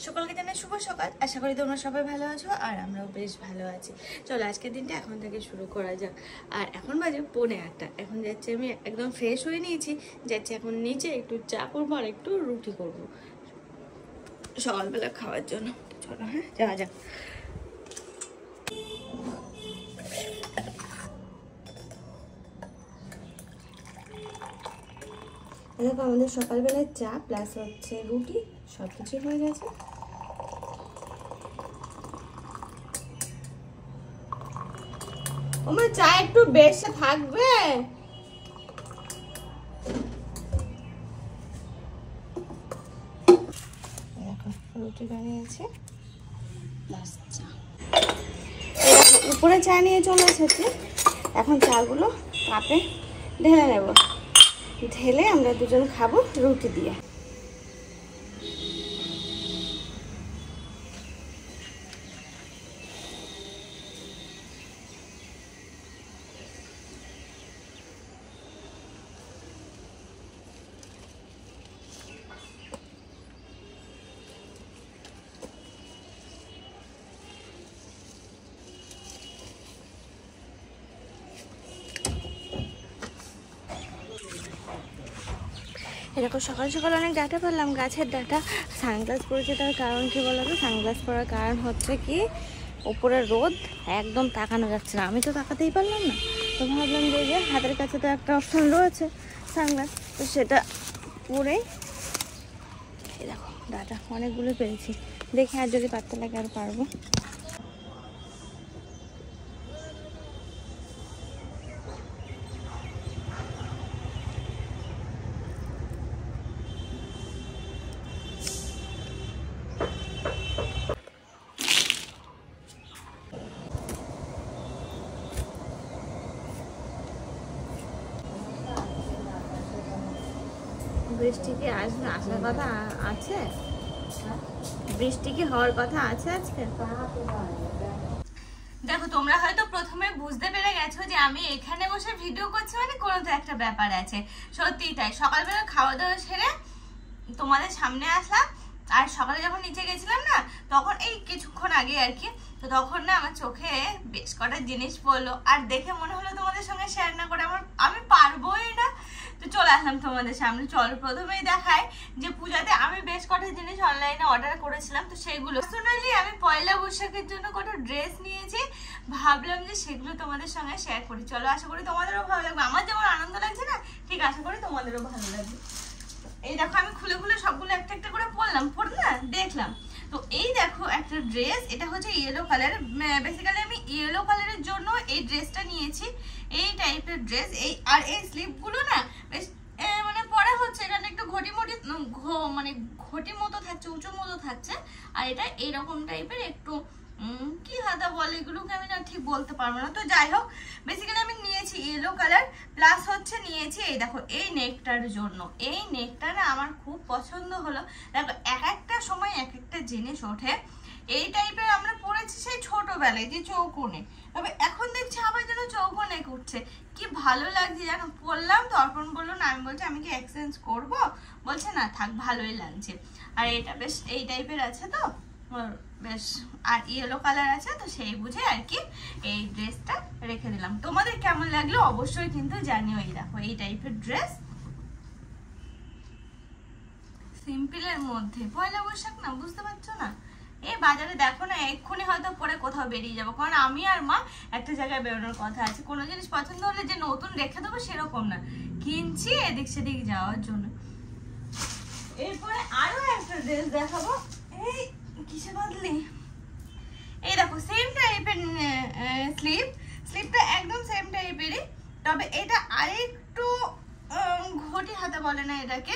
সকালকে জানাই শুভ সকাল। আশা করি তোমরা সবাই ভালো আছো আর আমরাও বেশ ভালো আছি। চলো আজকের দিনটা এখন থেকে শুরু করা যাক। আর এখন বাজে 8:45। এখন যাচ্ছি, আমি একদম ফ্রেশ হয়ে নিয়েছি, যাচ্ছি এখন নিচে একটু চা করবো আর একটু রুটি করবো সকালবেলা খাওয়ার জন্য। চলো হ্যাঁ যাওয়া যাক। দেখো আমাদের সকালবেলায় চা প্লাস হচ্ছে রুটি সব কিছু হয়ে গেছে। আমার চা একটু বেশি থাকবে। দেখো রুটি বানিয়েছে প্লাস চা। উপরে চা নিয়ে চলে এসেছি, এখন চাগুলো কাপে ঢেলে নেব, ঢেলে আমরা দুজন খাবো রুটি দিয়ে। এরকম সকাল সকাল অনেক ডাটা পেলাম, গাছের ডাটা। সানগ্লাস পরেছে, তার কারণ কি বলতো? সানগ্লাস পরার কারণ হচ্ছে কি, উপরে রোদ একদম তাকানো যাচ্ছে না। আমি তো তাকাতেই পারলাম না, তো ভাবলাম যে হাতের কাছে তো একটা অপশন রয়েছে সানগ্লাস, তো সেটা পরে এই দেখো ডাটা অনেকগুলো পেয়েছি। দেখি আর যদি পারতে লাগে আর পারবো। বৃষ্টি কি আসবে, আসার কথা আছে? বৃষ্টি কি হওয়ার কথা আছে আজকে? দেখো তোমরা হয়তো প্রথমে বুঝতে পেরে গেছো যে আমি এখানে বসে ভিডিও করছি মানে কোনো তো একটা ব্যাপার আছে। সত্যিই তাই, সকালবেলা খাওয়া দাওয়া সেরে তোমাদের সামনে আসলাম। আর সকালে যখন নিচে গেছিলাম না, তখন এই কিছুক্ষণ আগে আর কি, তো তখন না আমার চোখে বেশ কটা জিনিস পড়লো, আর দেখে মনে হলো তোমাদের সঙ্গে শেয়ার না করে আমি পারবোই না। তো চলে আসলাম তোমাদের সামনে। চলো প্রথমেই দেখাই যে পূজাতে আমি বেশ কটা জিনিস অনলাইনে অর্ডার করেছিলাম, তো সেগুলো পার্সোনালি আমি পয়লা বৈশাখের জন্য কটা ড্রেস নিয়েছি, ভাবলাম যে সেগুলো তোমাদের সঙ্গে শেয়ার করি। চলো, আশা করি তোমাদেরও ভালো লাগবে। আমার যেমন আনন্দ লাগছে না, ঠিক আশা করি তোমাদেরও ভালো লাগবে। এই দেখো আমি খুলে খুলে সবগুলো একটা একটা করে পরে না দেখলাম। তো এই দেখো একটা ড্রেস, এটা হচ্ছে ইয়েলো কালার। বেসিক্যালি আমি ইয়েলো কালারের জন্য এই ড্রেসটা নিয়েছি। এই টাইপের ড্রেস, এই আর এই স্লিপগুলো না বেশ মানে পরা হচ্ছে, এখানে একটু ঘটি মতো থাকছে, উঁচু মতো থাকছে। আর এটা এইরকম টাইপের একটু কি হাতা বলে এগুলোকে, আমি না ঠিক বলতে পারবো না। তো যাই হোক, বেসিক্যালি আমি নিয়েছি ইয়েলো কালার, প্লাস হচ্ছে নিয়েছি এই দেখো এই নেকটার জন্য। এই নেকটা না আমার খুব পছন্দ হলো। দেখো এক একটা সময় এক একটা জিনিস ওঠে। এই টাইপের আমরা পড়েছি সেই ছোটবেলায় যে চৌকোনে, তবে এখন দেখছি আবার যেন চৌকোনে উঠছে। কি ভালো লাগছে জানো, পড়লাম তো অর্পণ বললো না, আমি বলছি আমি কি এক্সচেঞ্জ করবো, বলছে না থাক ভালোই লাগছে। আর এটা বেশ এই টাইপের আছে, তো বেশ আর ইয়েলো কালার আছে, তো সেই বুঝে আর কি এই ড্রেসটা রেখে দিলাম। তোমাদের কেমন লাগলো অবশ্যই কিন্তু জানিও। এই দেখো এই টাইপের ড্রেস, সিম্পলের মধ্যে, পয়লা বৈশাখ না, বুঝতে পারছো না? এই বাজারে দেখো না, এক্ষুনি হয়তো পরে কোথাও বেরিয়ে যাবো, কারণ আমি আর মা একটা জায়গায় বেরোনোর কথা আছে। কোনো জিনিস পছন্দ হলে যে নতুন রেখে দেবো সেরকম না, কিনছি এদিক সেদিক যাওয়ার জন্য। এরপরে আরো একটা ড্রেস দেখাবো। এই কিসে বদলি, এই দেখো সেম টাইপের স্লিপটা একদম সেম টাইপেরই, তবে এটা আরেকটু ঘটি হাতে বলে না এটাকে,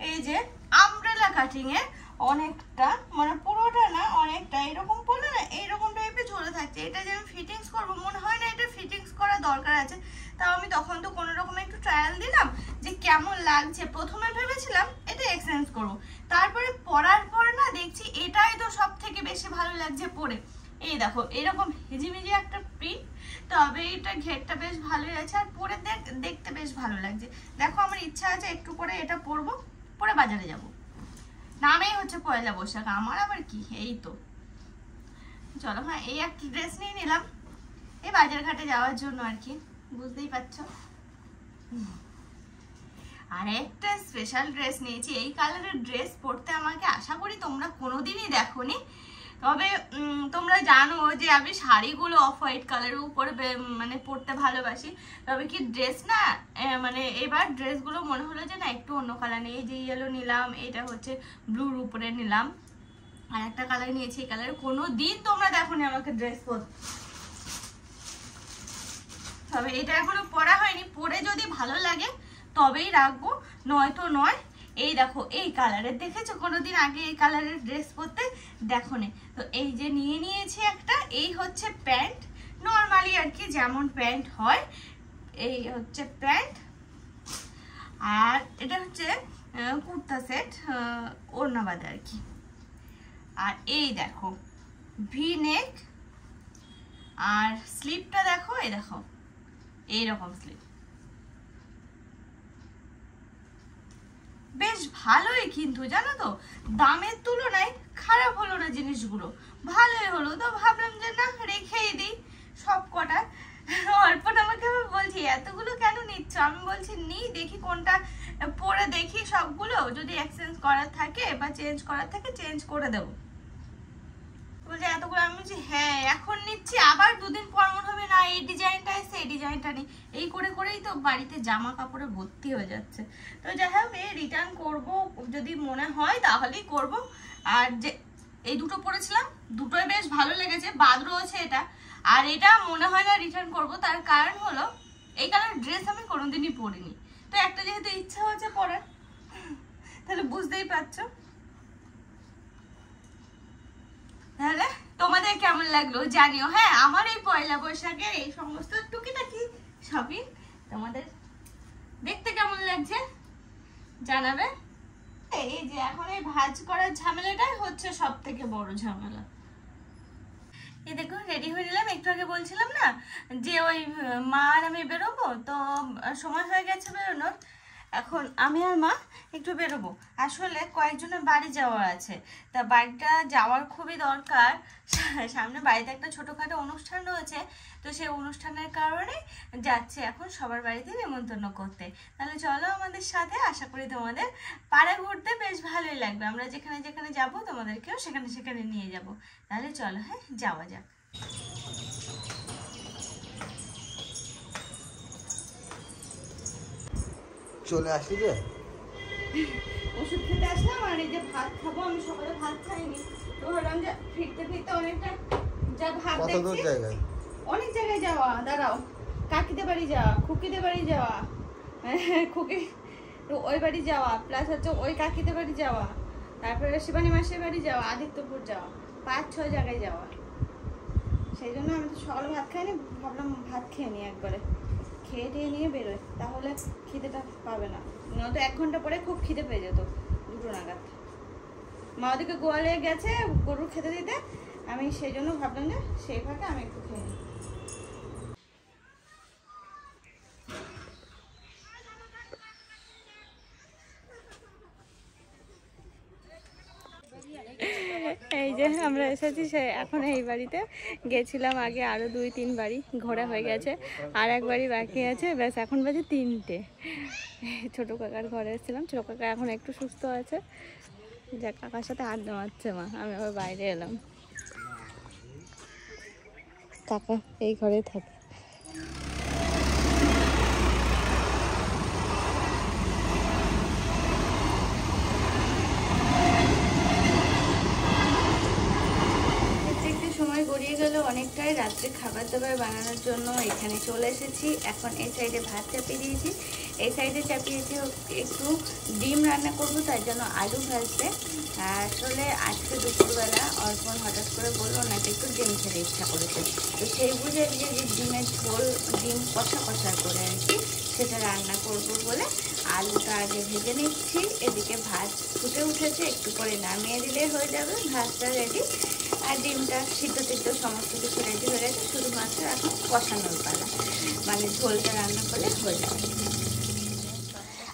এই যে আমব্রেলা কাটিং এর অনেকটা, মানে পুরোটা না অনেকটা এরকম পড়লে না এইরকম টাইপের ঝুলে থাকছে। এটা যে আমি ফিটিংস করবো মনে হয় না এটা ফিটিংস করা দরকার আছে। তাও আমি তখন তো কোনো রকম একটু ট্রায়াল দিলাম যে কেমন লাগছে। প্রথমে ভেবেছিলাম এটা এক্সচেঞ্জ করবো, তারপরে পরার পরে না দেখছি এটাই তো সব থেকে বেশি ভালো লাগছে পরে। এই দেখো এরকম হিজিমিজি একটা প্রিন্ট, তবে এটা ঘেরটা বেশ ভালোই আছে আর পরে দেখতে বেশ ভালো লাগছে। দেখো আমার ইচ্ছা আছে একটু পরে এটা পরবো, পরে বাজারে যাব। নামেই হচ্ছে পয়লা বৈশাখ, আমার আবার কি। এই তো চলো, হ্যাঁ এই একটা ড্রেস নিয়ে নিলাম এই বাজার ঘাটে যাওয়ার জন্য আর কি, বুঝতেই পারছো। আর একটা স্পেশাল ড্রেস নিয়েছি, এই কালারের ড্রেস পরতে আমাকে আশা করি তোমরা কোনোদিনই দেখোনি। তবে তোমরা জানো যে আমি শাড়িগুলো অফ হোয়াইট কালারের উপরে মানে পরতে ভালোবাসি। তবে কি ড্রেস না মানে এবার ড্রেসগুলো মনে হলো যে না একটু অন্য কালার নেই। এই যে ইয়েলো নিলাম, এটা হচ্ছে ব্লুর উপরে নিলাম, আর একটা কালার নিয়েছি এই কালারে। কোনো দিন তোমরা দেখোনি আমাকে ড্রেস পরতে। তবে এটা এখনো পরা হয়নি, পরে যদি ভালো লাগে তবেই রাখবো, নয়তো নয়। এই দেখো এই কালারের, দেখেছো কোনোদিন আগে এই কালারের ড্রেস পরতে দেখো নে। তো এই যে নিয়ে নিয়েছি একটা, এই হচ্ছে প্যান্ট, নর্মালি আর কি যেমন প্যান্ট হয় এই হচ্ছে প্যান্ট, আর এটা হচ্ছে কুর্তা সেট ওড়না বাঁধা আর কি। আর এই দেখো ভি নেক, আর স্লিপটা দেখো, এই দেখো এইরকম স্লিপ, বেশ ভালোই কিন্তু জানো তো, দামের তুলনায় খারাপ হলো না জিনিসগুলো, ভালোই হলো। তো ভাবলাম যে না রেখেই দিই সব কটা। অর্পণ আমাকে আমি বলছি এতগুলো কেন নিচ্ছ, আমি বলছি নিই দেখি কোনটা পরে দেখি, সবগুলো যদি এক্সচেঞ্জ করার থাকে বা চেঞ্জ করার থাকে চেঞ্জ করে দেবো। বলছে এতগুলো, আমি বলছি হ্যাঁ এখন নিচ্ছি, আবার দুদিন পর মনে হবে না এই ডিজাইনটা এসে এই ডিজাইনটা নেই, এই করে করেই তো বাড়িতে জামা কাপড়ে ভর্তি হয়ে যাচ্ছে। তো যাই হোক এই রিটার্ন করবো যদি মনে হয় তাহলেই করব। আর যে এই দুটো পরেছিলাম দুটোই বেশ ভালো লেগেছে, বাদ রয়েছে এটা, আর এটা মনে হয় না রিটার্ন করব। তার কারণ হলো এই কালার ড্রেস আমি কোনোদিনই পরিনি, তো একটা যেহেতু ইচ্ছা হচ্ছে পরার, তাহলে বুঝতেই পারছো। তাহলে তোমাদের কেমন লাগলো জানিও। হ্যাঁ আমার এই পয়লা বৈশাখের এই সমস্ত টুকিটাকি শপিং তোমাদের দেখতে কেমন লাগছে জানাবে। এই যে এখন এই ভাজ করার ঝামেলাটাই হচ্ছে সব থেকে বড় ঝামেলা। এই দেখো রেডি হয়ে নিলাম, একটু আগে বলছিলাম না যে ওই মা আর আমি বেরোবো, তো সময় হয়ে গেছে বেরোনোর। এখন আমি আর মা একটু বেরোবো, আসলে কয়েকজনের বাড়ি যাওয়ার আছে, তা বাড়িটা যাওয়ার খুবই দরকার। সামনে বাড়িতে একটা ছোটোখাটো অনুষ্ঠান রয়েছে, তো সেই অনুষ্ঠানের কারণে যাচ্ছে এখন সবার বাড়িতে নেমন্তন্ন করতে। তাহলে চলো আমাদের সাথে, আশা করি তোমাদের পাড়া ঘুরতে বেশ ভালোই লাগবে। আমরা যেখানে যেখানে যাবো তোমাদেরকেও সেখানে সেখানে নিয়ে যাব। তাহলে চলো হ্যাঁ যাওয়া যাক। চলে আসি রে, ওষুধ খেতে আসলাম, আর এই যে ভাত খাবো। আমি সকালে ভাত খাইনি, তো ভাবলাম যে ফিরতে ফিরতে অনেকটা যা ভাত দেখছি অনেক জায়গায় যাওয়া। দাঁড়াও, কাকিদের বাড়ি যাওয়া, খুকিদের বাড়ি যাওয়া, খুকি ওই বাড়ি যাওয়া, প্লাস হচ্ছে ওই কাকিদের বাড়ি যাওয়া, তারপরে শিবানী মাসির বাড়ি যাওয়া, আদিত্যপুর যাওয়া, 5-6 জায়গায় যাওয়া। সেই জন্য আমি তো সকালে ভাত খাইনি, ভাবলাম ভাত খেয়ে নিই একবারে, খেয়ে টেয়ে নিয়ে বেরোয়, তাহলে খিদেটা পাবে না। নয়তো 1 ঘন্টা পরে খুব খিদে পেয়ে যেত 2টো নাগাদ। মা ওদিকে গোয়ালে গেছে গরু খেতে দিতে, আমি সেই জন্য ভাবলাম যে সেই ফাঁকে আমি একটু খেয়ে নিই। এই যে আমরা এসেছি এখন এই বাড়িতে, গেছিলাম আগে আরও 2-3 বাড়ি ঘোরা হয়ে গেছে, আর এক বাড়ি বাকি আছে, ব্যাস এখন বাজে 3টে। ছোটো কাকার ঘরে এসেছিলাম, ছোটো কাকা এখন একটু সুস্থ আছে, যা কাকার সাথে আড্ডা মারছে মা, আমি আবার বাইরে এলাম। কাকা এই ঘরে থাকে। গড়িয়ে গেল অনেকটাই, রাত্রে খাবার দাবার বানানোর জন্য এখানে চলে এসেছি। এখন এই সাইডে ভাত চাপিয়ে দিয়েছি, এই সাইডে চাপিয়েছি একটু ডিম রান্না করব, তার জন্য আলু ভাজতে। আসলে আজকে দুপুরবেলা অর্পণ হঠাৎ করে বললো নাকি একটু ডিম খেতে ইচ্ছা করেছে, তো সেই বুঝে যে ডিমের ঝোল, ডিম কষা কষা করে আর কি সেটা রান্না করব বলে আলুটা আগে ভেজে নিচ্ছি। এদিকে ভাত ফুটে উঠেছে, একটু পরে নামিয়ে দিলে হয়ে যাবে, ভাতটা রেডি। আর ডিমটা সিদ্ধ টিদ্ধ সমস্ত কিছু রেডি হয়ে গেছে, শুধুমাত্র এখন কষানোর পালা, মানে ঝোলটা রান্না করলে হয়ে যাবে।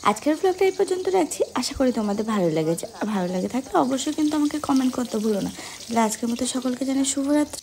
আজকের ব্লগটা এই পর্যন্ত রাখছি, আশা করি তোমাদের ভালো লেগেছে। আর ভালো লেগে থাকলে অবশ্যই কিন্তু আমাকে কমেন্ট করতে ভুলো না। তাহলে আজকের মতো সকলকে জানাই শুভরাত্রি।